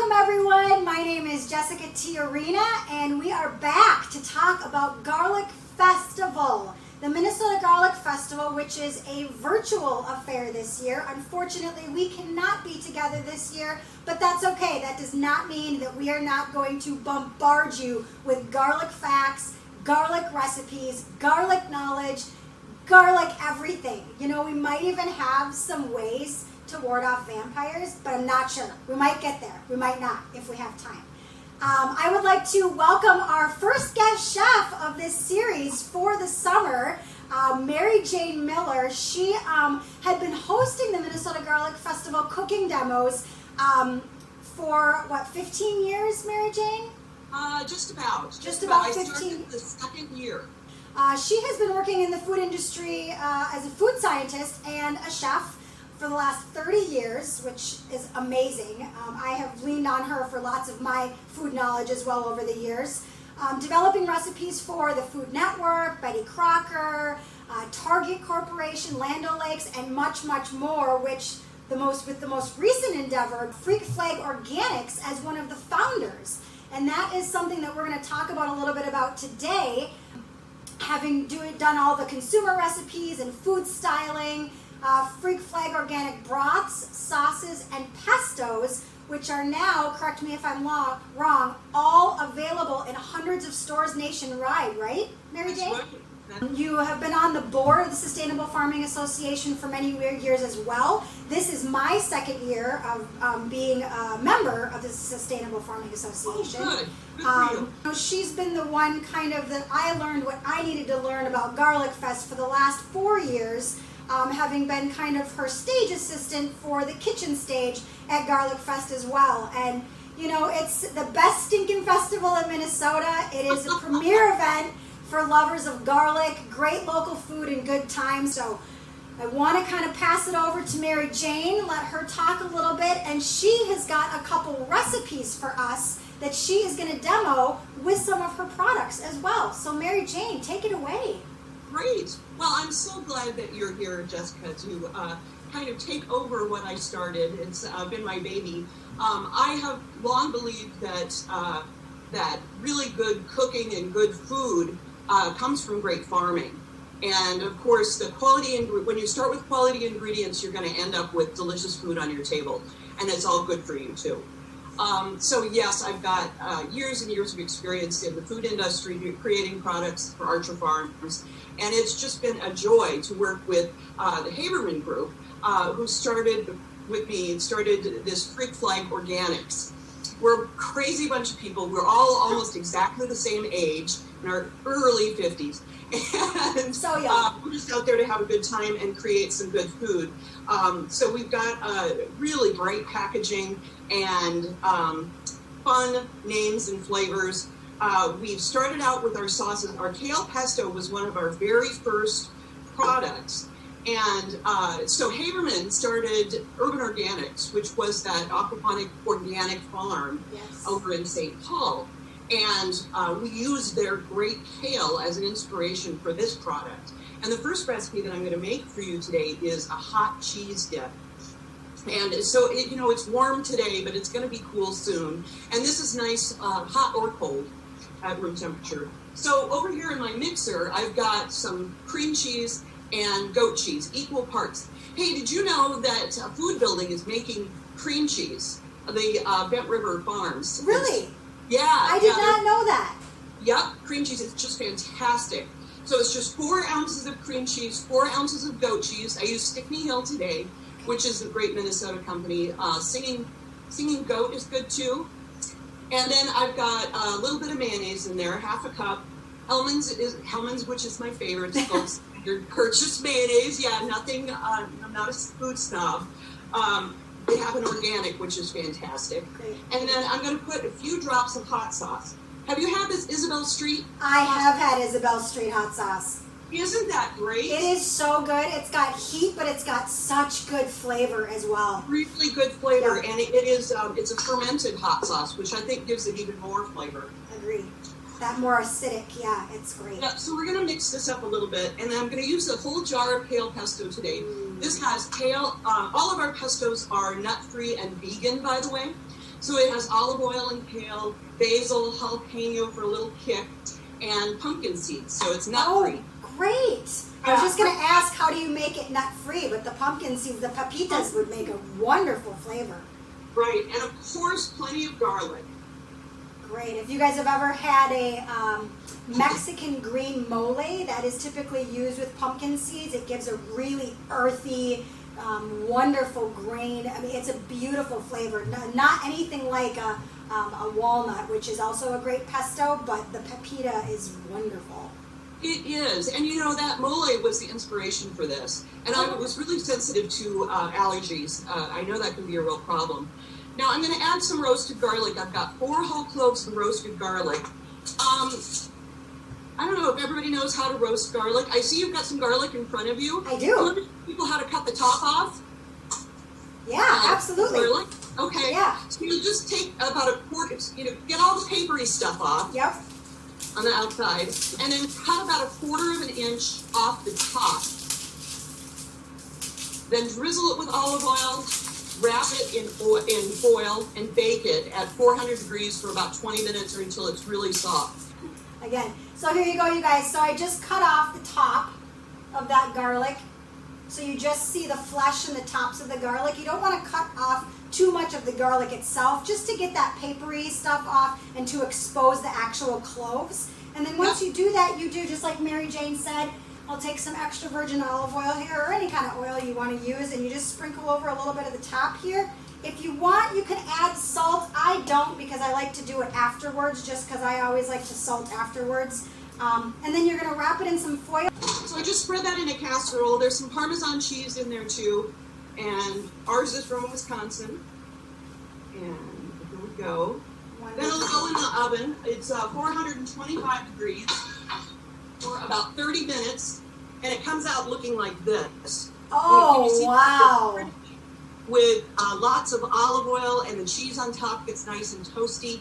Welcome everyone, my name is Jessica Tiarina and we are back to talk about Garlic Festival. The Minnesota Garlic Festival, which is a virtual affair this year. Unfortunately, we cannot be together this year, but that's okay. That does not mean that we are not going to bombard you with garlic facts, garlic recipes, garlic knowledge, garlic everything. You know, we might even have some ways to ward off vampires, but I'm not sure. We might get there. We might not if we have time. I would like to welcome our first guest chef of this series for the summer, Mary Jane Miller. She had been hosting the Minnesota Garlic Festival cooking demos for, what, 15 years, Mary Jane? Just about. Just about 15. I started the second year. She has been working in the food industry as a food scientist and a chef for the last 30 years, which is amazing. I have leaned on her for lots of my food knowledge as well over the years. Developing recipes for the Food Network, Betty Crocker, Target Corporation, Land O'Lakes, and much, much more, with the most recent endeavor, Freak Flag Organics, as one of the founders. And that is something that we're going to talk about a little bit about today, having done all the consumer recipes and food styling. Freak Flag Organic broths, sauces, and pestos, which are now, correct me if I'm wrong, all available in hundreds of stores nationwide, right, Mary Jane? You have been on the board of the Sustainable Farming Association for many years as well. This is my second year of being a member of the Sustainable Farming Association. Oh, good. Good for you. She's been the one that I learned what I needed to learn about Garlic Fest for the last 4 years. Having been kind of her stage assistant for the kitchen stage at Garlic Fest as well. And, you know, it's the best stinking festival in Minnesota. It is a premier event for lovers of garlic, great local food, and good times. So I want to kind of pass it over to Mary Jane, let her talk a little bit, and she has got a couple recipes for us that she is going to demo with some of her products as well. So Mary Jane, take it away. Great. Well, I'm so glad that you're here, Jessica, to kind of take over what I started. It's been my baby. I have long believed that that really good cooking and good food comes from great farming. And of course, when you start with quality ingredients, you're going to end up with delicious food on your table, and it's all good for you too. So yes, I've got years and years of experience in the food industry, creating products for Archer Farms, and it's just been a joy to work with the Haberman Group, who started this Freak Flag Organics. We're a crazy bunch of people. We're all almost exactly the same age, in our early 50s. And so young. We're just out there to have a good time and create some good food. So we've got really great packaging and fun names and flavors. We've started out with our sauces. Our kale pesto was one of our very first products. And so Haberman started Urban Organics, which was that aquaponic organic farm over in St. Paul. And we used their great kale as an inspiration for this product. And the first recipe that I'm going to make for you today is a hot cheese dip. And so, it's warm today, but it's going to be cool soon. And this is nice, hot or cold at room temperature. So over here in my mixer, I've got some cream cheese and goat cheese, equal parts. Hey, did you know that Food Building is making cream cheese? The Bent River Farms. Really? Yeah. I did not know that. Yep, cream cheese. It's just fantastic. So it's just 4 ounces of cream cheese, 4 ounces of goat cheese. I use Stickney Hill today, which is a great Minnesota company. Singing Goat is good too. And then I've got a little bit of mayonnaise in there, half a cup. Hellman's, which is my favorite. It's your purchased mayonnaise. Yeah, nothing. I'm not a food snob. They have an organic, which is fantastic. Great. And then I'm going to put a few drops of hot sauce. Have you had this Isabel Street? I have had Isabel Street hot sauce. Isn't that great? It is so good. It's got heat, but it's got such good flavor as well. Really good flavor, and it's a fermented hot sauce, which I think gives it even more flavor. Agreed. That more acidic, yeah, it's great. Yeah, so we're going to mix this up a little bit, and then I'm going to use a whole jar of kale pesto today. This has kale. All of our pestos are nut-free and vegan, by the way. So it has olive oil and kale, basil, jalapeno for a little kick, and pumpkin seeds. So it's nut-free. Oh, great. I was just going to ask, how do you make it nut-free? But the pumpkin seeds, the pepitas would make a wonderful flavor. Right, and of course, plenty of garlic. Great. If you guys have ever had a Mexican green mole that is typically used with pumpkin seeds, it gives a really earthy, wonderful grain. I mean, it's a beautiful flavor. Not anything like a walnut, which is also a great pesto, but the pepita is wonderful. It is, and you know, that mole was the inspiration for this. And I was really sensitive to allergies. I know that can be a real problem. Now I'm going to add some roasted garlic. I've got 4 whole cloves of roasted garlic. I don't know if everybody knows how to roast garlic. I see you've got some garlic in front of you. I do. I'm going to show people how to cut the top off. Yeah, absolutely. Garlic. Okay. Yeah. So you just take about a quarter, get all the papery stuff off. Yep. On the outside, and then cut about 1/4 of an inch off the top. Then drizzle it with olive oil, wrap it in foil, and bake it at 400 degrees for about 20 minutes or until it's really soft. Again, so here you go, you guys. So I just cut off the top of that garlic. So you just see the flesh and the tops of the garlic. You don't want to cut off too much of the garlic itself, just to get that papery stuff off and to expose the actual cloves. And then once you do that, you do just like Mary Jane said, I'll take some extra virgin olive oil here, or any kind of oil you want to use, and you just sprinkle over a little bit of the top here. If you want, you can add salt. I don't, because I like to do it afterwards, just because I always like to salt afterwards. And then you're going to wrap it in some foil. So I just spread that in a casserole. There's some Parmesan cheese in there too, and ours is from Wisconsin. And here we go. Then it'll go in the oven. It's 425 degrees for about 30 minutes, and it comes out looking like this. Oh, wow. With lots of olive oil, and the cheese on top gets nice and toasty.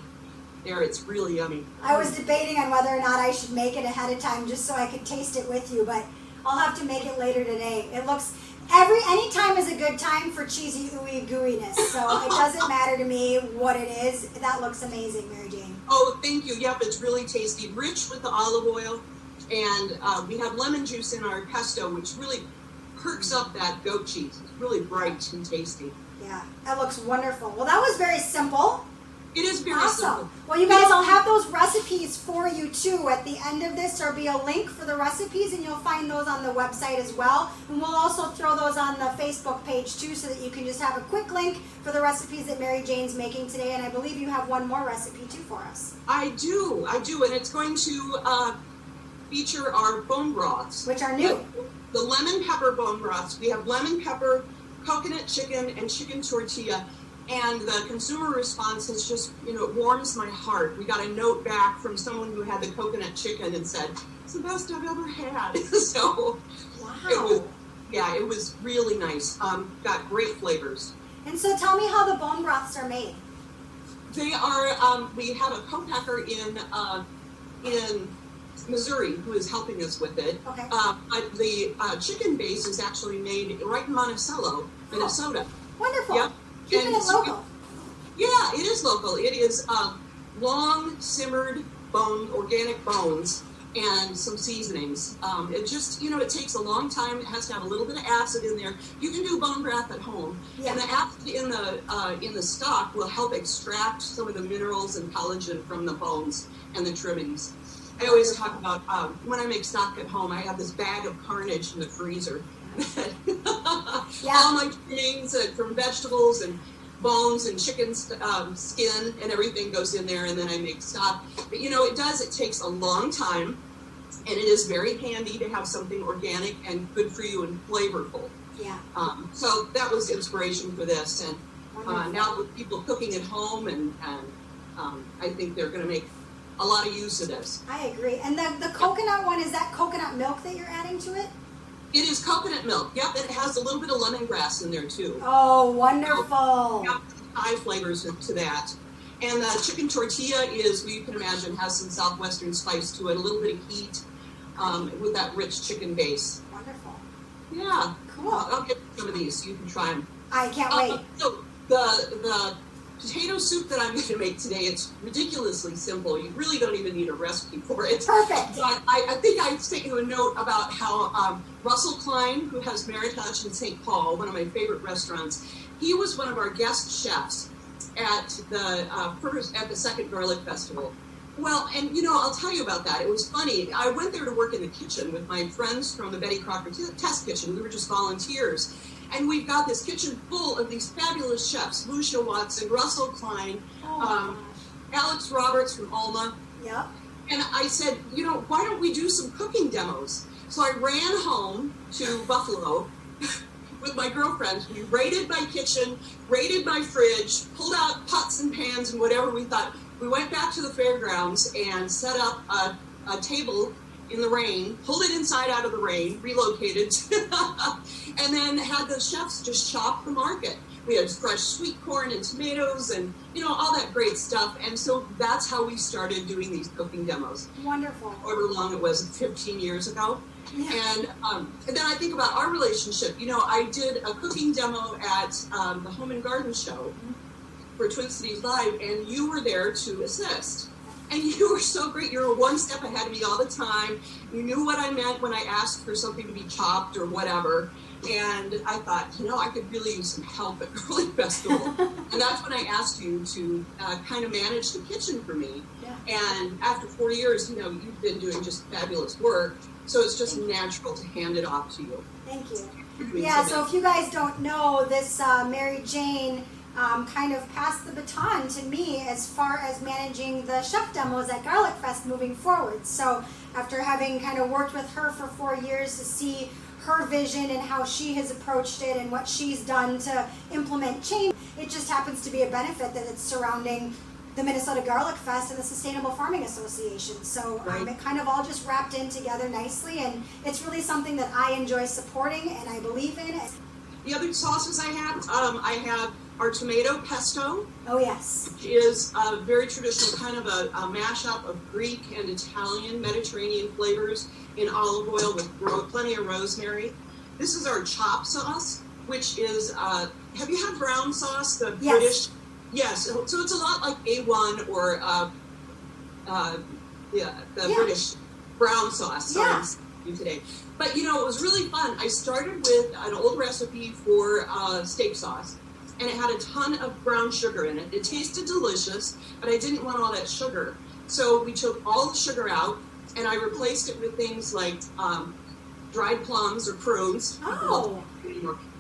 There, it's really yummy. I was debating on whether or not I should make it ahead of time just so I could taste it with you, but I'll have to make it later today. It looks, any time is a good time for cheesy ooey gooiness, so it doesn't matter to me what it is. That looks amazing, Mary Jane. Oh, thank you. Yep, it's really tasty. Rich with the olive oil, and we have lemon juice in our pesto, which really perks up that goat cheese. It's really bright and tasty. Yeah, that looks wonderful. Well, that was very simple. It is very awesome. simple. Well, you guys, I'll have those recipes for you too at the end of this. There'll be a link for the recipes, and you'll find those on the website as well. And we'll also throw those on the Facebook page too, so that you can just have a quick link for the recipes that Mary Jane's making today. And I believe you have one more recipe too for us. I do, and it's going to feature our bone broths, which are new. The lemon pepper bone broths. We have lemon pepper, coconut chicken, and chicken tortilla. And the consumer response has just, it warms my heart. We got a note back from someone who had the coconut chicken and said, it's the best I've ever had. So, wow. It was really nice. Got great flavors. And so tell me how the bone broths are made. They are, we have a co-packer in Missouri who is helping us with it. Okay. But the chicken base is actually made right in Monticello, Minnesota. Wonderful. Yep. Keeping it local. Yeah, it is local. It is long simmered organic bones and some seasonings. It just, it takes a long time. It has to have a little bit of acid in there. You can do bone broth at home. Yeah. And the acid in the stock will help extract some of the minerals and collagen from the bones and the trimmings. I always talk about when I make stock at home, I have this bag of carnage in the freezer. All my trimmings from vegetables and bones and chicken skin and everything goes in there, and then I make stock. But it takes a long time, and it is very handy to have something organic and good for you and flavorful. Yeah. So that was inspiration for this, and now with people cooking at home, and I think they're going to make a lot of use of this. I agree. And the coconut one, is that coconut milk that you're adding to it? It is coconut milk. Yep, and it has a little bit of lemongrass in there too. Oh, wonderful. Yep, high flavors to that. And the chicken tortilla is, you can imagine, has some southwestern spice to it, a little bit of heat with that rich chicken base. Wonderful. Yeah. Cool. I'll get some of these so you can try them. I can't wait. So the potato soup that I'm going to make today, it's ridiculously simple. You really don't even need a recipe for it. Perfect. But I think I've taken a note about how Russell Klein, who has Meritage in St. Paul, one of my favorite restaurants, he was one of our guest chefs at the second Garlic Festival. Well, and I'll tell you about that. It was funny. I went there to work in the kitchen with my friends from the Betty Crocker Test Kitchen. We were just volunteers. And we've got this kitchen full of these fabulous chefs, Lucia Watson, Russell Klein, Alex Roberts from Alma. Yep. And I said, why don't we do some cooking demos? So I ran home to Buffalo with my girlfriends. We raided my kitchen, raided my fridge, pulled out pots and pans and whatever we thought. We went back to the fairgrounds and set up a table in the rain, pulled it inside out of the rain, relocated, and then had the chefs just chop the market. We had fresh sweet corn and tomatoes and, all that great stuff. And so that's how we started doing these cooking demos. Wonderful. However long it was, 15 years ago. Yeah. And then I think about our relationship. I did a cooking demo at the Home and Garden Show for Twin Cities Live, and you were there to assist. And you were so great. You were one step ahead of me all the time. You knew what I meant when I asked for something to be chopped or whatever. And I thought, I could really use some help at Garlic Festival. And that's when I asked you to kind of manage the kitchen for me. Yeah. And after 4 years, you've been doing just fabulous work. So it's just natural to hand it off to you. Thank you. Yeah, so if you guys don't know, this Mary Jane kind of passed the baton to me as far as managing the chef demos at Garlic Fest moving forward. So after having kind of worked with her for 4 years to see her vision and how she has approached it and what she's done to implement change, it just happens to be a benefit that it's surrounding the Minnesota Garlic Fest and the Sustainable Farming Association. So it kind of all just wrapped in together nicely, and it's really something that I enjoy supporting and I believe in. The other sauces I have our tomato pesto. Oh, yes. Which is a very traditional kind of a mashup of Greek and Italian Mediterranean flavors in olive oil with plenty of rosemary. This is our chop sauce, which is, have you had brown sauce, the yes. British? Yes. So it's a lot like A1 or the British brown sauce. Sorry, you today. But, it was really fun. I started with an old recipe for steak sauce. And it had a ton of brown sugar in it. It tasted delicious, but I didn't want all that sugar. So we took all the sugar out, and I replaced it with things like dried plums or prunes. Oh.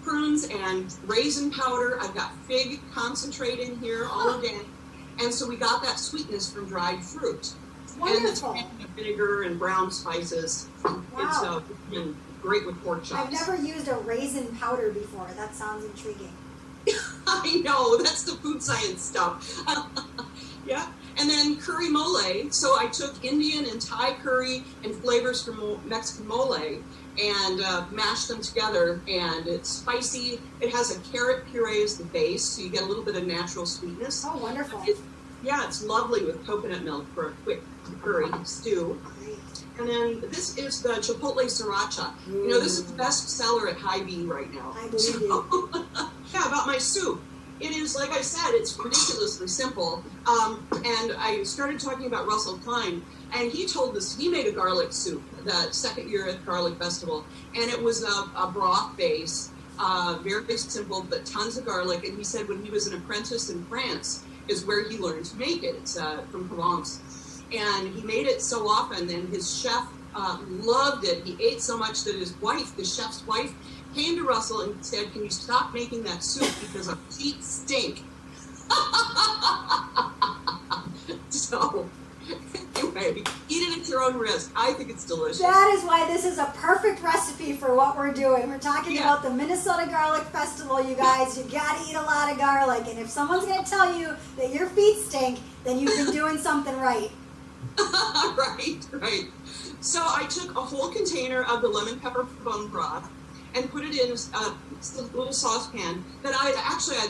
Prunes and raisin powder. I've got fig concentrate in here, all organic. And so we got that sweetness from dried fruit. Wonderful. And the vinegar and brown spices. Wow. It's been great with pork chops. I've never used a raisin powder before. That sounds intriguing. I know, that's the food science stuff. Yeah, and then curry mole. So I took Indian and Thai curry and flavors from Mexican mole and mashed them together, and it's spicy. It has a carrot puree as the base, so you get a little bit of natural sweetness. Oh, wonderful. It's lovely with coconut milk for a quick curry stew. Great. And then this is the Chipotle sriracha. This is the best seller at Hy-Vee right now. I believe you. Yeah, about my soup. It is, like I said, it's ridiculously simple. And I started talking about Russell Klein, and he told us he made a garlic soup that second year at Garlic Festival, and it was a broth base, very simple, but tons of garlic. And he said when he was an apprentice in France is where he learned to make it. It's from Provence. And he made it so often, and his chef loved it. He ate so much that his wife, the chef's wife, came to Russell and said, "Can you stop making that soup because our feet stink?" So, anyway, eat it at your own risk. I think it's delicious. That is why this is a perfect recipe for what we're doing. We're talking about the Minnesota Garlic Festival, you guys. You gotta eat a lot of garlic, and if someone's gonna tell you that your feet stink, then you've been doing something right. Right. So I took a whole container of the lemon pepper bone broth and put it in a little saucepan that I'd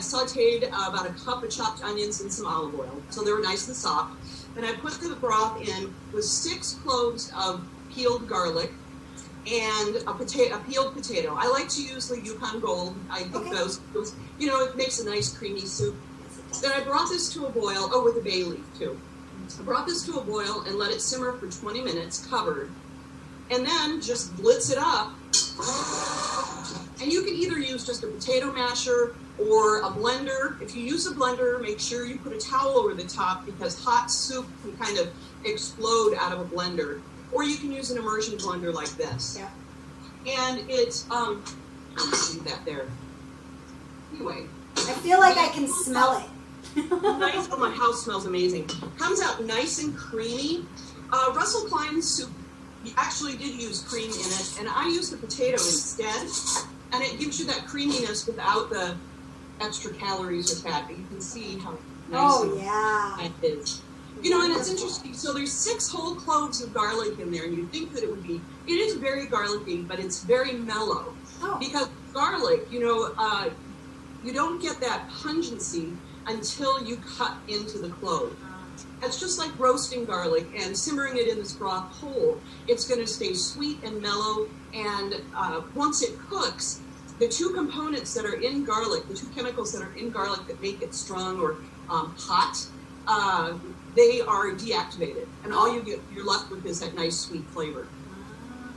sauteed about a cup of chopped onions and some olive oil, so they were nice and soft. Then I put the broth in with 6 cloves of peeled garlic and a peeled potato. I like to use the Yukon Gold. I think those, it makes a nice creamy soup. Then I brought this to a boil, oh, with a bay leaf too. I brought this to a boil and let it simmer for 20 minutes covered. And then just blitz it up. And you can either use just a potato masher or a blender. If you use a blender, make sure you put a towel over the top because hot soup can kind of explode out of a blender. Or you can use an immersion blender like this. Yeah. And it's, let's see that there. Anyway. I feel like I can smell it. Nice. Oh, my house smells amazing. Comes out nice and creamy. Russell Klein's soup actually did use cream in it, and I used the potato instead. And it gives you that creaminess without the extra calories or fat. But you can see how nice it is. You know, and it's interesting. So there's 6 whole cloves of garlic in there, and you'd think that it would be. It is very garlicky, but it's very mellow because garlic. You know, you don't get that pungency until you cut into the clove. It's just like roasting garlic and simmering it in this broth whole. It's going to stay sweet and mellow, and once it cooks, the 2 components that are in garlic, the 2 chemicals that are in garlic that make it strong or hot, they are deactivated, and all you're left with is that nice sweet flavor.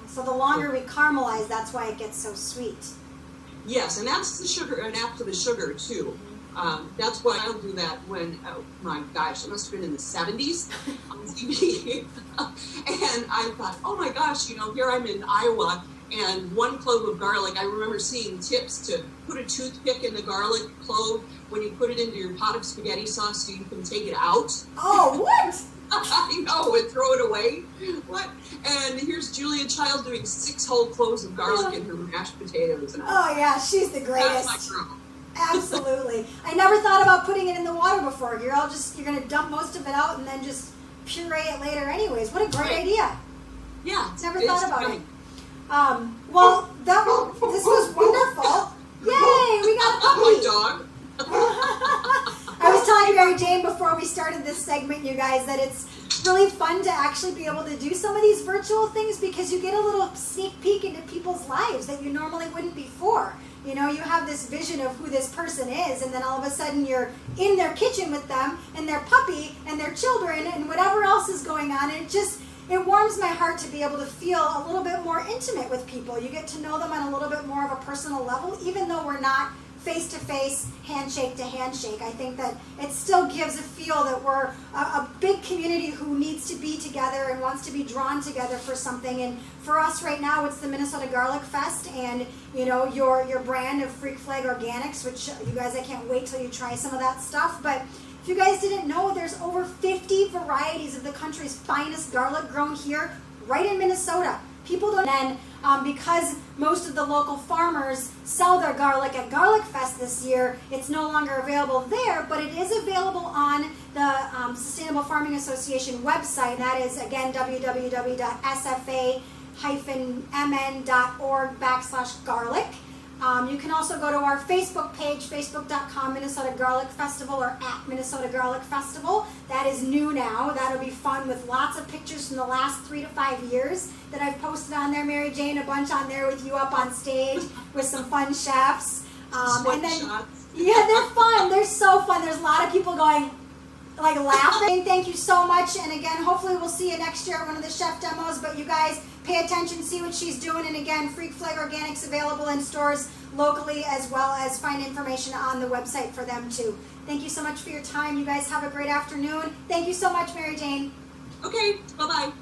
So the longer we caramelize, that's why it gets so sweet. Yes, and that's the sugar, and after the sugar too. That's why I'll do that when, oh my gosh, it must have been in the 70s on TV. And I thought, oh my gosh, you know, here I'm in Iowa, and 1 clove of garlic. I remember seeing tips to put a toothpick in the garlic clove when you put it into your pot of spaghetti sauce so you can take it out. Oh, what? I know, and throw it away. What? And here's Julia Child doing 6 whole cloves of garlic in her mashed potatoes. And oh yeah, she's the greatest. That's my girl. Absolutely. I never thought about putting it in the water before. You're going to dump most of it out and then just puree it later anyways. What a great idea. Yeah. Never thought about it. Well, this was wonderful. Yay, we got a puppy. My dog. I was telling Mary Jane before we started this segment, you guys, that it's really fun to actually be able to do some of these virtual things because you get a little sneak peek into people's lives that you normally wouldn't before. You know, you have this vision of who this person is, and then all of a sudden you're in their kitchen with them and their puppy and their children and whatever else is going on. And it warms my heart to be able to feel a little bit more intimate with people. You get to know them on a little bit more of a personal level, even though we're not face-to-face, handshake to handshake. I think that it still gives a feel that we're a big community who needs to be together and wants to be drawn together for something. And for us right now, it's the Minnesota Garlic Fest and, you know, your brand of Freak Flag Organics, which you guys, I can't wait till you try some of that stuff. But if you guys didn't know, there's over 50 varieties of the country's finest garlic grown here right in Minnesota. People don't, and because most of the local farmers sell their garlic at Garlic Fest this year, it's no longer available there, but it is available on the Sustainable Farming Association website. That is, again, www.sfa-mn.org/garlic. You can also go to our Facebook page, facebook.com Minnesota Garlic Festival or at Minnesota Garlic Festival. That is new now. That'll be fun with lots of pictures from the last 3 to 5 years that I've posted on there. Mary Jane, a bunch on there with you up on stage with some fun chefs. And then, yeah, they're fun. They're so fun. There's a lot of people going, like, laughing. Thank you so much. And again, hopefully we'll see you next year at one of the chef demos. But you guys pay attention, see what she's doing. And again, Freak Flag Organics available in stores locally, as well as find information on the website for them too. Thank you so much for your time. You guys have a great afternoon. Thank you so much, Mary Jane. Okay, bye-bye.